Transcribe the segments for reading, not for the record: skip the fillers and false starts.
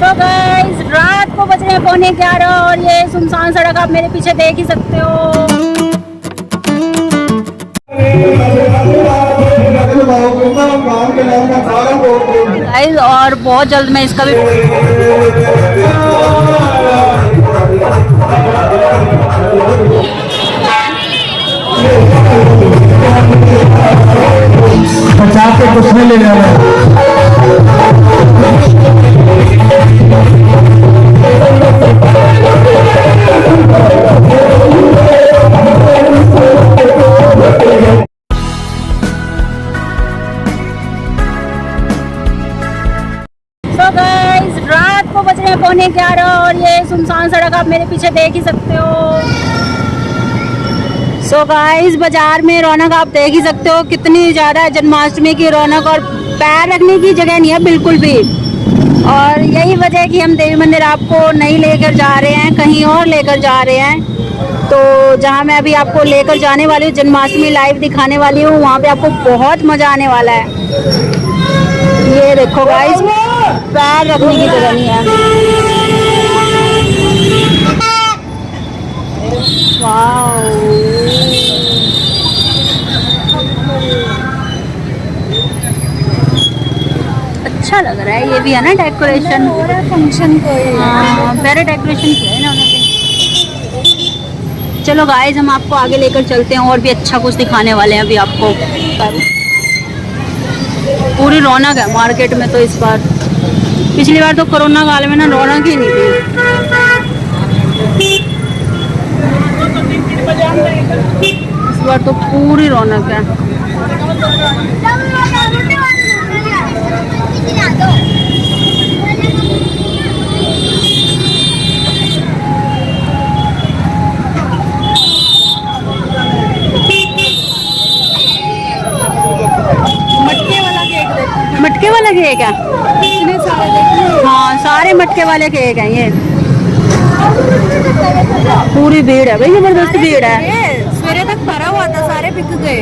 तो गाइस रात को बज रहे हैं 11:15 और ये सुनसान सड़क आप मेरे पीछे देख ही सकते हो। गाइस और बहुत जल्द मैं इसका भी पचास के कुछ में ले जाना है। तो गाइस रात को बज रहे हैं 11:15 और ये सुनसान सड़क आप मेरे पीछे देख ही सकते हो। सो गाइस बाजार में रौनक आप देख ही सकते हो कितनी ज़्यादा है जन्माष्टमी की रौनक, और पैर रखने की जगह नहीं है बिल्कुल भी। और यही वजह है कि हम देवी मंदिर आपको नहीं लेकर जा रहे हैं, कहीं और लेकर जा रहे हैं। तो जहां मैं अभी आपको लेकर जाने वाली हूँ, जन्माष्टमी लाइव दिखाने वाली हूँ, वहाँ पे आपको बहुत मज़ा आने वाला है। ये देखो गाइस पैर रखने की जगह नहीं है। अच्छा लग रहा है, ये भी है ना डेकोरेशन फंक्शन को। हाँ मेरे डेकोरेशन किया है ना उन्होंने। चलो गाइस हम आपको आगे लेकर चलते हैं और भी अच्छा कुछ दिखाने वाले हैं अभी आपको। पूरी रौनक है मार्केट में तो इस बार, पिछली बार तो कोरोना काल में ना रौनक ही नहीं थी। इस बार तो पूरी रौनक है। मटके वाला केक है, इतने सारे। हाँ सारे मटके वाले केक हैं ये। पूरी भीड़ है भाई, जबरदस्त भीड़ है। सवेरे तक भरा हुआ था, सारे बिक गए।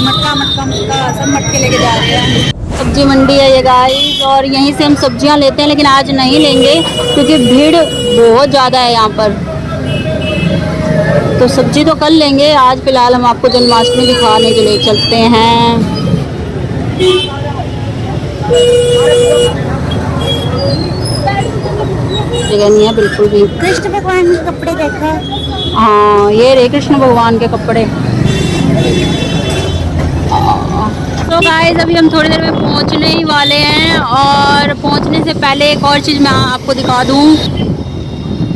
मटका मटका मटका सब मटके लेके जा रहे हैं। सब्जी मंडी है ये गाइस, और यहीं से हम सब्जियां लेते हैं, लेकिन आज नहीं लेंगे क्योंकि भीड़ बहुत ज़्यादा है यहाँ पर। तो सब्जी तो कल लेंगे, आज फिलहाल हम आपको जन्माष्टमी दिखाने के लिए चलते हैं। जगह नहीं है बिल्कुल भी। कृष्ण भगवान के कपड़े देखा। हाँ ये रहे कृष्ण भगवान के कपड़े। तो गाइस अभी हम थोड़ी देर में पहुंचने ही वाले हैं, और पहुंचने से पहले एक और चीज़ मैं आपको दिखा दूं।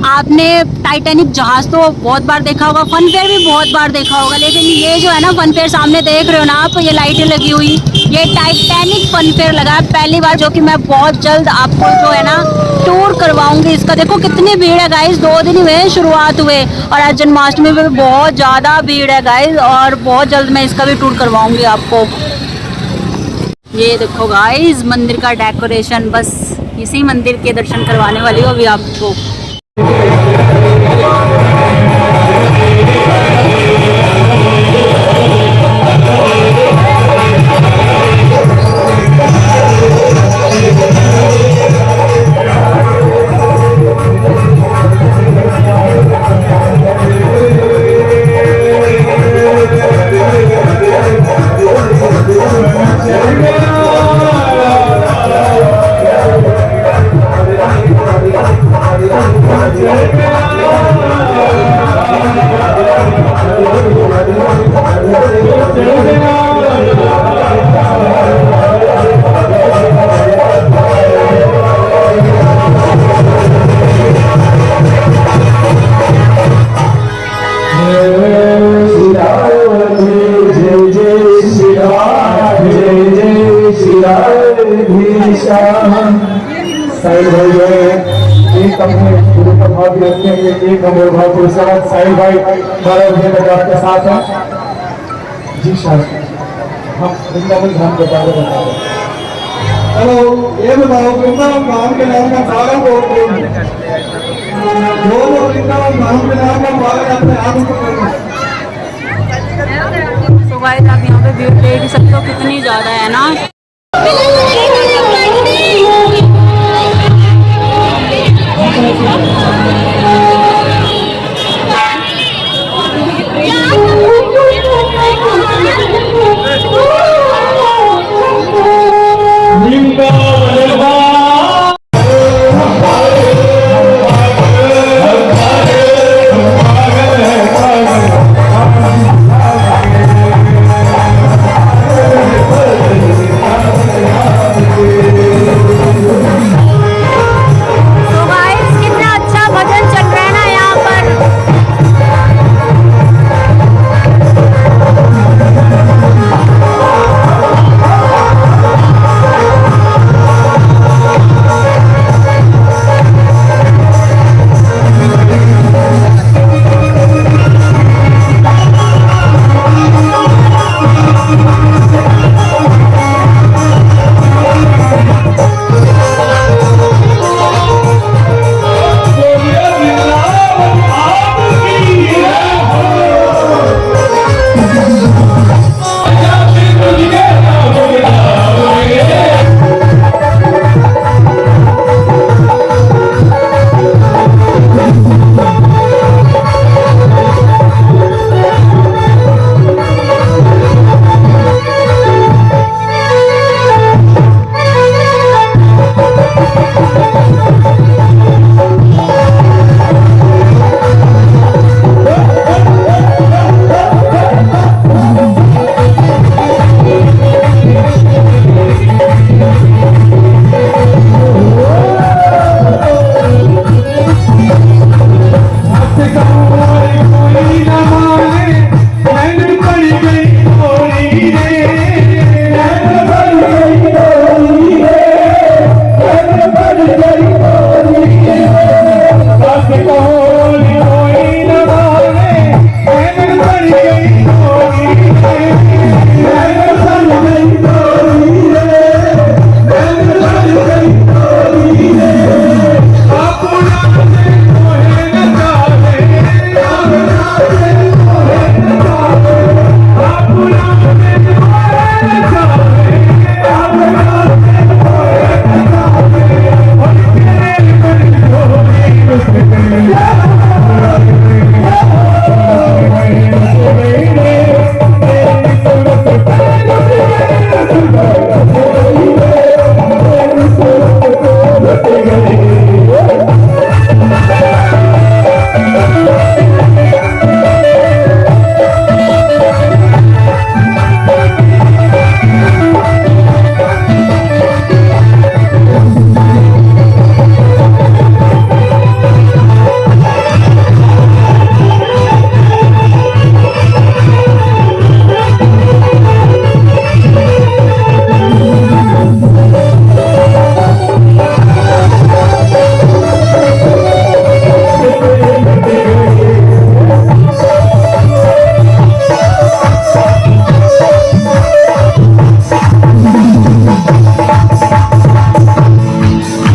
आपने टाइटैनिक जहाज तो बहुत बार देखा होगा, फन फेयर भी बहुत बार देखा होगा, लेकिन ये जो है ना फन फेयर सामने देख रहे हो ना आप, ये लाइटें लगी हुई, ये टाइटैनिक फन फेयर लगा है पहली बार, जो कि मैं बहुत जल्द आपको जो है ना टूर करवाऊंगी इसका। देखो कितनी भीड़ है गाइस, 2 दिन हुए शुरुआत हुए, और आज जन्माष्टमी में भी बहुत ज़्यादा भीड़ है गाइस, और बहुत जल्द मैं इसका भी टूर करवाऊंगी आपको। ये देखो गाइस मंदिर का डेकोरेशन, बस इसी मंदिर के दर्शन करवाने वाली हूँ अभी आपको। साहिल भाई जो है एक अपने गुरु का भाव भी रखते हैं, एक अमोल भाव पुरस्कार साहिल भाई 12 बजे तक आपके साथ हैं। जी शास्त्री हम वृंदावन धाम के बारे में बता रहे हैं। हेलो ये बताओ वृंदावन धाम के नाम का सारा बोलते हैं, जो वृंदावन धाम के नाम का बारे अपने आप को करना। तो गाइस आप यहाँ पे भीड़ देख सकते हो कितनी ज़्यादा है ना।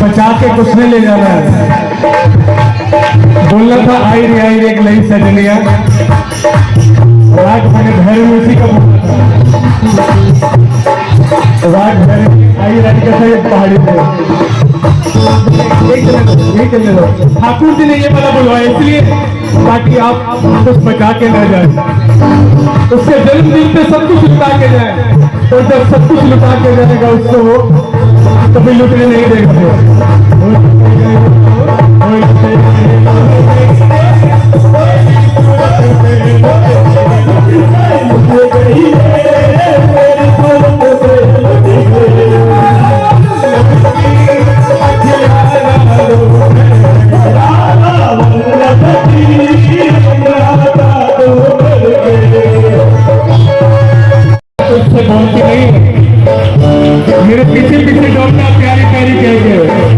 बचा के कुछ नहीं ले जाना है। बोलना था आई रे एक नई सजनिया, राग मैंने भैरव में उसी का बोला था। राग भैरव आई राज कैसा एक पहाड़ी पे एक चलने दो। ठाकुर जी ने ये वाला बुलवाया इसलिए ताकि आप कुछ बचा के न जाए, उसके जन्मदिन पे सब कुछ लुटा के जाए, और जब सब कुछ लुटा के जाएगा उसको वो कभी लुटने नहीं देगा। बोलती नहीं, मेरे पीछे पीछे दौड़ना प्यारी प्यारी कह के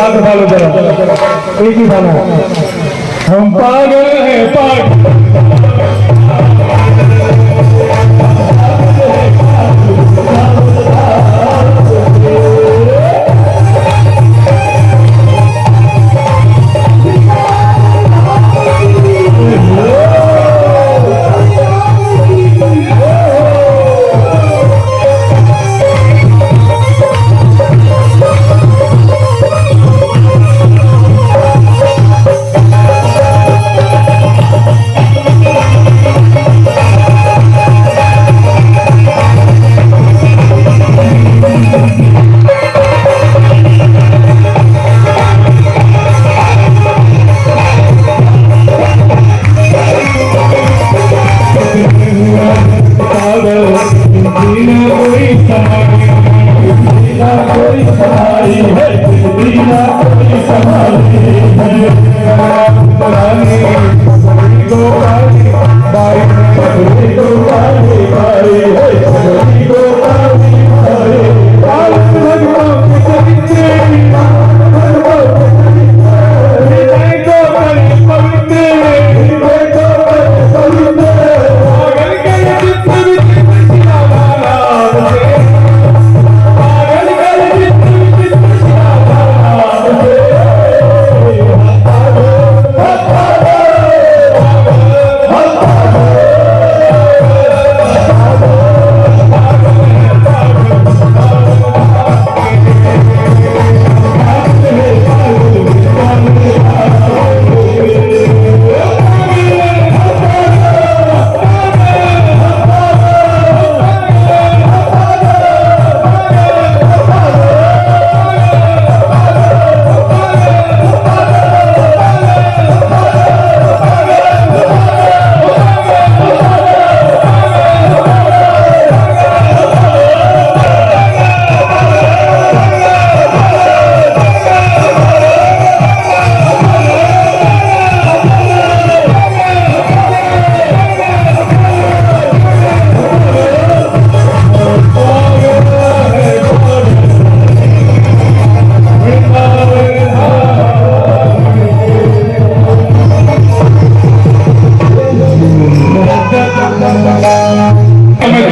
हाथ उठा लो जरा, एक ही गाना। हम पागल हैं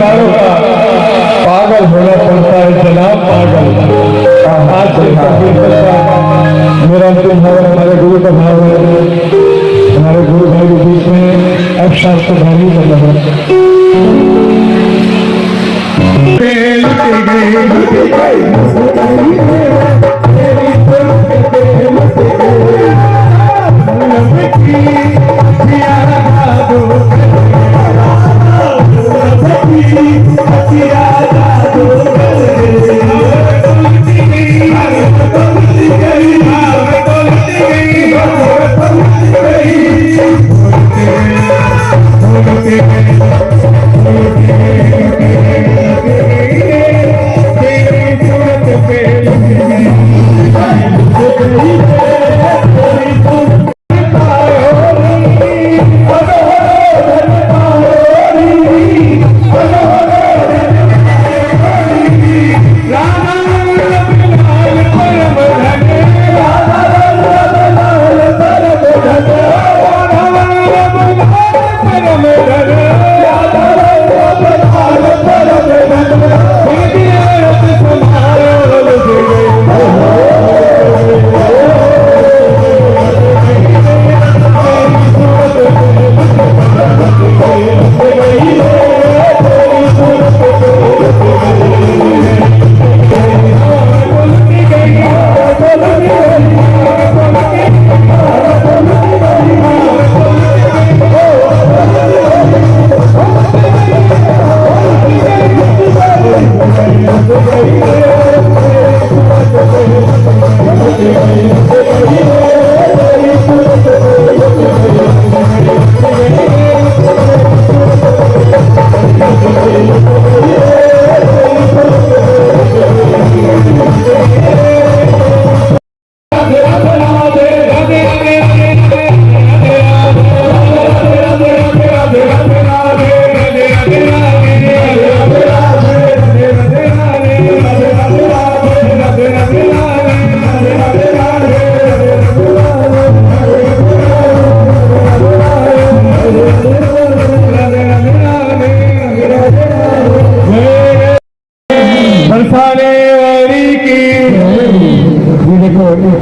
पागल, पागल होना पड़ता है जनाब, पागल। आज मेरा अंतिम भाव हमारे गुरु का भाव है, हमारे गुरु भाई के बीच में अब शास्त्र भारी कर रहा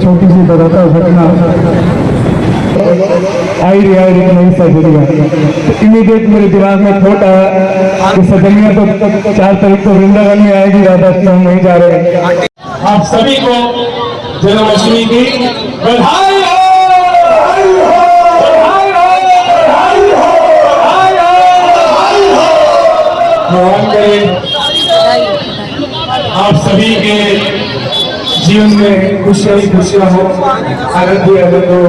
छोटी सी बताता हूँ घटना। आई रही नई सजनिया, तो इमीडिएट मेरे दिमाग में थॉट आया कि सजनिया तो 4 तारीख को वृंदावन में आएगी, राधाष्टमी नहीं जा रहे हैं। आप सभी को जन्माष्टमी की बधाई हो, बधाई हो, बधाई हो, बधाई हो, बधाई हो, बधाई हो। भगवान करे आप सभी के जीवन में खुशियां ही खुशियां हो, आनंद ही आनंद हो।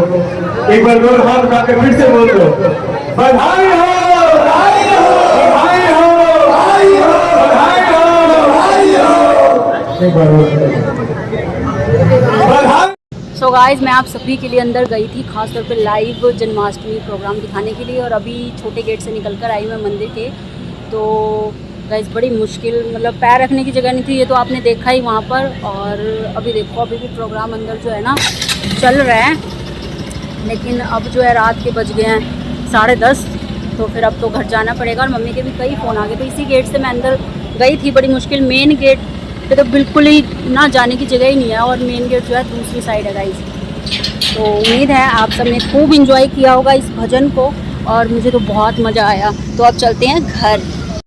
एक बार जोर हाथ उठाकर फिर से बोल दो, बधाई हो, बधाई हो, बधाई हो, बधाई हो, बधाई हो, बधाई हो। एक बार बधाई। सो गाइस, मैं आप सभी के लिए अंदर गई थी, खासतौर पे लाइव जन्माष्टमी प्रोग्राम दिखाने के लिए, और अभी छोटे गेट से निकल कर आई मैं मंदिर के। तो गाइस बड़ी मुश्किल, मतलब पैर रखने की जगह नहीं थी, ये तो आपने देखा ही वहाँ पर। और अभी देखो, अभी भी प्रोग्राम अंदर जो है ना चल रहा है, लेकिन अब जो है रात के बज गए हैं 10:30, तो फिर अब तो घर जाना पड़ेगा। और मम्मी के भी कई फ़ोन आ गए, तो इसी गेट से मैं अंदर गई थी, बड़ी मुश्किल। मेन गेट पे तो बिल्कुल ही ना जाने की जगह ही नहीं है, और मेन गेट जो है दूसरी साइड है गाइस। तो उम्मीद है आप सब ने खूब इंजॉय किया होगा इस भजन को, और मुझे तो बहुत मज़ा आया। तो अब चलते हैं घर।